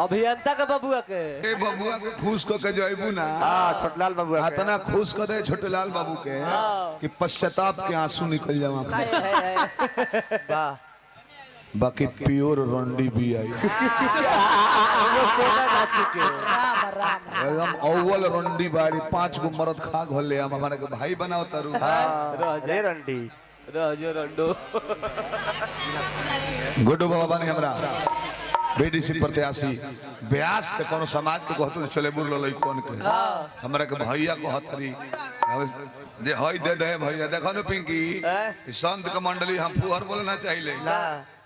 अभियंता के बबुआ के ए बबुआ के खुश को के जइबू ना। हां छोटलाल बाबू के इतना खुश कर दे छोटलाल बाबू के कि पश्चाताप के आंसू निकल जावा। वाह बाकी प्योर रंडी भी आई एकदम अव्वल रंडी बाड़ी 5 गो मरद खा घोले हम हमारे के भाई बनाओ तारू। रे रंडी रजो रंडो गुड्डू बाबा ने हमरा बीडीसी प्रत्याशी ब्यास के कोनो समाज के कहत चले बुरलो लइकन के हमरा के भैया कहतरी जे हई दे दे भैया। देखो न पिंकी संत के मंडली हम फुहर बोलना चाहिए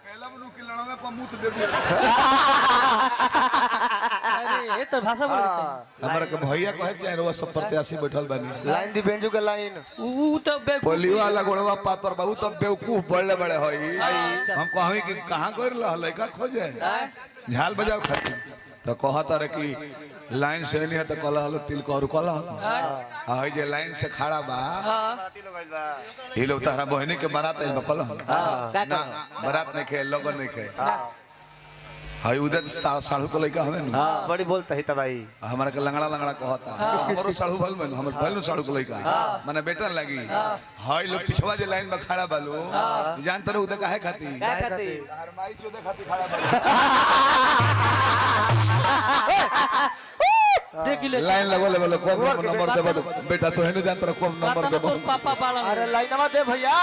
पहला मनु की लड़ा में पमूत दे दिया। अरे ये तो भाषा बोले चाहिए हमरा के भैया कहे चाहे रोज सब प्रत्याशी बैठल बानी लाइन दी बेंजू के लाइन ऊ तो पोलियो वाला गोड़वा पातर बाबू तब बेवकूफ बड़े बड़े हई हम कहई कि कहां कर लइका खोजे झाल बजाओ खाती तो कहता रे कि लाइन से नहीं है तो कल हलो तिल को कल हई जे लाइन से खड़ा बा ये लोग तारा बहनी के बारात आइल बा कल ना बारात नहीं खे लगन नहीं खे हई उदत साढ़ू को लइका हवे न बड़ी बोलता है तबाई हमारा के लंगड़ा लंगड़ा कहता हमरो साढ़ू भल में हमर भल साढ़ू को लइका माने बेटन लगी हई लोग पिछवा जे लाइन में खड़ा बालो जानत रहे उदे काहे खाती हर माई चोदे खाती खड़ा बालो देख ले लाइन लगो ले बोलो कौन नंबर देबो बेटा तो हेने जानत रहे कौन नंबर देबो तोर पापा बाला अरे लाइनवा दे भैया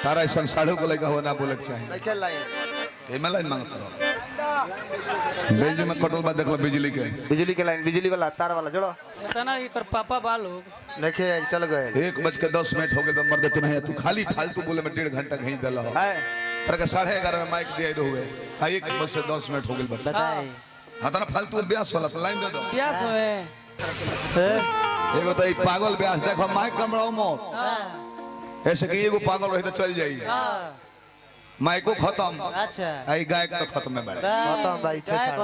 तारा ऐसा साढ़ू को लइका हो ना बोले के चाहिए देखे लाइन एमे लाइन मांगत रहो बिजली में कटल बा देखलो बिजली के बिजली के लाइन बिजली वाला तार वाला जोड़ो इतना एकर पापा बालो देखे चल गए 1:10 हो गए मर्द तू नहीं तू खाली फालतू बोले में 1.5 घंटा घई देला हो है तर के 11:30 में माइक दिए रहुए हां 1:10 हो गए बताए हां तना फालतू ब्यास वाला लाइन दे दो प्यास में एगो तो ई पागल ब्यास देखो माइक कमड़ाओ मत ऐसे कि एगो पागल रही तो चल जाई माइको खत्म अच्छा आई गायक तो खत्म है बड़े खत्म भाई छछड़ा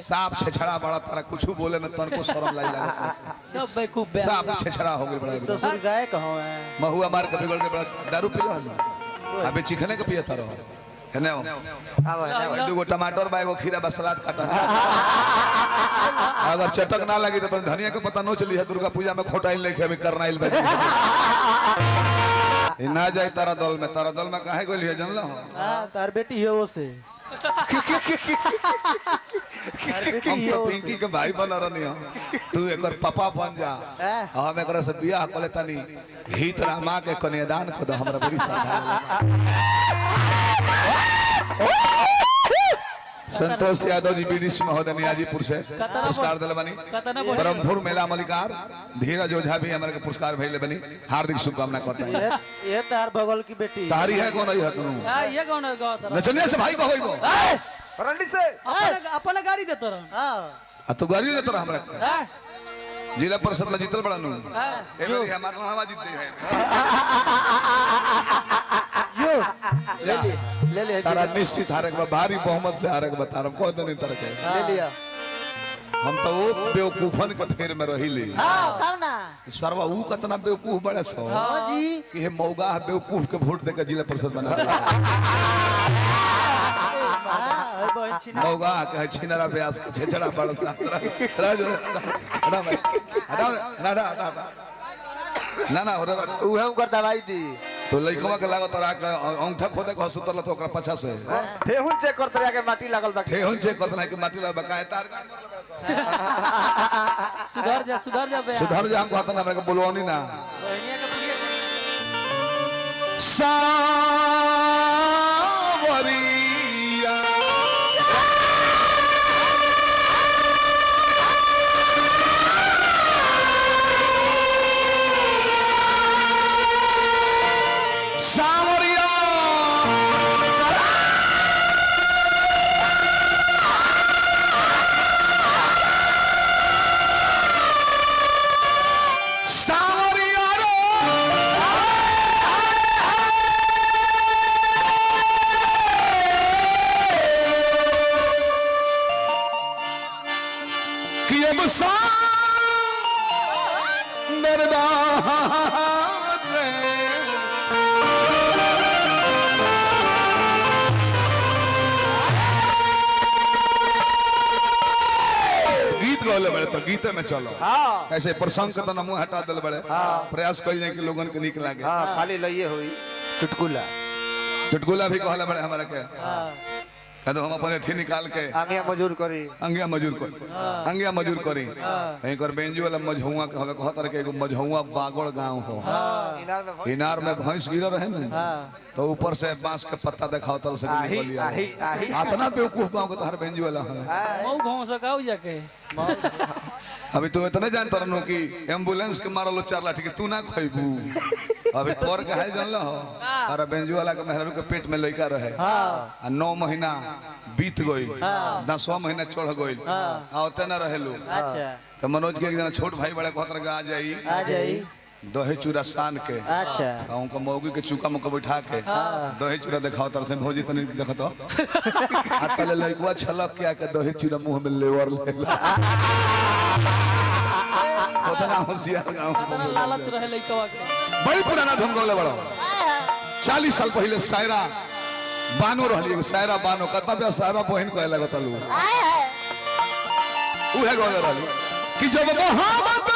साफ छेछड़ा बड़ा तारा कुछ बोले में तन को शर्म लाई लगा सब बेकूफ साफ छेछड़ा हो गई बड़ा ससुर गाय कहो है महुआ मार के बिगड़ के बड़ा दारू पी लो अबे चिकने के पियता रहो है ना आवा दो टमाटर बा एगो खीरा बा सलाद काटा अगर चटक ना लगी तो धनिया के पता नो चली है दुर्गा पूजा में खोटाइल लेके अभी करनाइल बा ना जाए तारा दल में काहे गोली है जानला हां तार बेटी है वो से हम तो पिंकी के भाई बन रहनी हो तू एकर पापा बन जा हम एकरा से बियाह कर लेतानी हित रामा के कन्यादान को दो हमरा बड़ी श्रद्धा संतोष यादव जी बीडीसी महोदय नियाजीपुर से पुरस्कार दिले बनी ब्रह्मपुर मेला मलिकार धीरज ओझा भी हमारे के पुरस्कार भेजले बनी हार्दिक शुभकामना करता है ये तार बगल की बेटी तारी है कौन है तू हां ये कौन है गाँव नचनिया से भाई को होइबो रंडी से अपन गाड़ी देतो रह हां आ तू गाड़ी देत रह हमरा जिला परिषद में जीतल बड़ा नु ए बेरी हमार हवा जीतते है जो ले ले तारा निश्चित हारक बा भारी बहुमत से हारक बता रहा को नहीं तरह के ले लिया हम तो वो बेवकूफन के फेर में रही ले हां कौन ना सरवा ऊ कितना बेवकूफ बड़ा सो हां जी कि हे मौगा बेवकूफ के वोट दे के जिला परिषद बना दे मौगा के छिनरा ब्यास के छेछड़ा बड़ा सा राज ना ना उहे उकर दवाई दी तो लइकवा के लागत रहा के अंगूठा खोदे के सुतल तो ओकरा पाछा से ठेहुन चेक करत के माटी लागल बा ठेहुन चेक करत के माटी लगा बकाए तार सुधर जा बे सुधर जा हम कहत ना हमरा के बोलवानी ना बहनिया के बुढ़िया सावरिया सावरिया सावरिया रो कि अब सा गीत गौले बड़े तो गीते में चलो हाँ ऐसे प्रसंग के तना मुंह हटा दल बड़े प्रयास कइल जाए कि लोगन के नीक लागे हाँ खाली लइए हुई चुटकुला चुटकुला भी कहला बड़े हमरा के कहतो हम अपन एथी निकाल के आंगिया मजूर करी अंगिया मजूर करी कहीं कर बेंजू वाला मझौआ के हवे कहत रहे एगो मझौआ बागड़ गांव हो इनार में भइल। इनार में भैंस गिरल रहे ना तो ऊपर से बांस के पत्ता देखावत रहे से आही निकल आही आही आतना बेवकूफ गांव के तहर बेंजू वाला है मऊ गांव से गाँव जाके अभी तू इतना जानता रहनु कि एम्बुलेंस के मारलो 4 लाठी के तू ना खइबू अभी तोर के हाल जानल हो तारा बेंजू वाला के मेहरारू के पेट में लइका रहे आ 9 महीना बीत गई 10वां महीना चढ़ गई आवते ना रहेलू अच्छा तो मनोज के एक जना छोट भाई बड़ा कहत रहे आ जाई दही चूड़ा सान के अच्छा गाँव का मौगी के चूका मुका बैठा के दही चूड़ा दिखाओ तर से भौजी तनी देखत आतले लइकवा छलक के आके दही चूड़ा मुंह में लेवर लेला ओतना होशियार गाँव इतना लालच रहे लइकवा के बड़ी पुराना धुन गौले बड़ो 40 साल पहले सायरा बानो रहली एगो सायरा बानो कतना बे सायरा बहन कहे लगत लू उहे गौले रहली कि जब मोहब्बत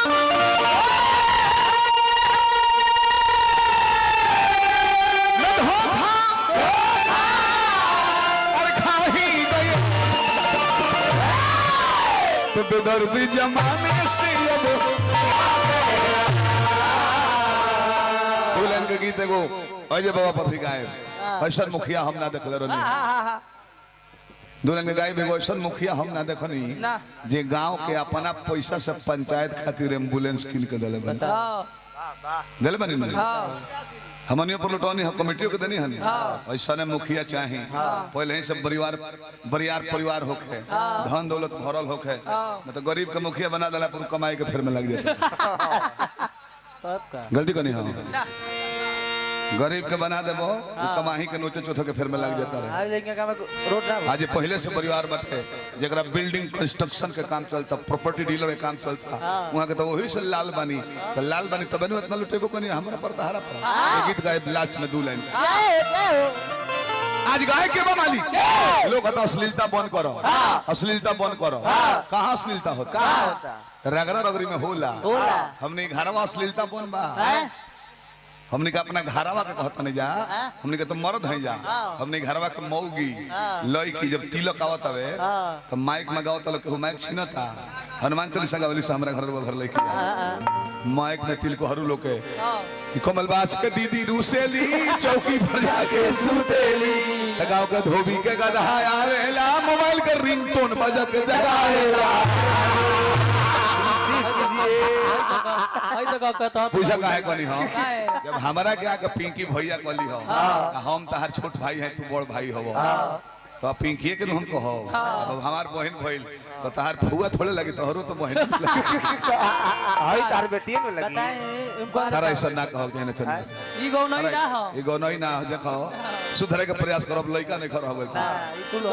तो बेदर्दी जमाने से अब दुल्हन के गीत एगो अजय बाबा पर गायब ऐसा मुखिया हम ना देखले रहनी दुल्हन के गायब एगो ऐसा मुखिया हम ना देखनी ना। जे गांव के अपना पैसा से पंचायत खातिर एम्बुलेंस किन के देले बनी देले बनी हमनियो पर लुटौनी कमेटियों के देनी हनी ऐसा ने मुखिया चाहे पहले ही सब परिवार होके धन दौलत भरल होके न तो गरीब के मुखिया बना देला पर कमाई के फिर में लग जाता तब का गलती कनी हम गरीब के बना देबो कमाही के नोचे चौथे के फिर में लग जाता रहे आज लेके का रोड ना आज पहले से परिवार बटे जरा बिल्डिंग कंस्ट्रक्शन के काम चलता प्रॉपर्टी डीलर के काम चलता वहाँ के तो वही से लाल बानी तो लाल बानी तब इतना लुटेबो कनी हमरा पर तहारा पर गीत गाए लास्ट में 2 लाइन आज गाय के बमाली लोग कहता अश्लीलता बंद करो कहाँ अश्लीलता होता रगड़ा रगड़ी में होला हमने घरवा अश्लीलता बन बा हमने का अपना घरवा के कहता नहीं जा हमने का तो मर्द है जा हमने घरवा के मौगी लड़की जब तिलक आवत हवे तो माइक में गावत लोग के माइक छीनता हनुमान चालीसा गावली से हमरा घर लड़की माइक में तिल को हरू लोग के कमलबास के दीदी रूसेली चौकी पर जाके सुतेली गांव के धोबी के गधा आवेला मोबाइल के रिंगटोन बजा के जगावेला पूछा काहे कनी हो जब हमरा के आके पिंकी भैया कहली हो हम तहार छोट भाई है तू बड़ भाई हो तो पिंकीए के हम कहो अब हमार बहन भइल तो तहार फुआ थोड़े लगे तोहरो तो बहन हई तार बेटिए में लगी बताए तारा ऐसा ना कहो जे न चल ई गौ नहीं ना हो ई गो नहीं ना देखो सुधरे के प्रयास करब लइका नहीं खर हो गइल ई कुल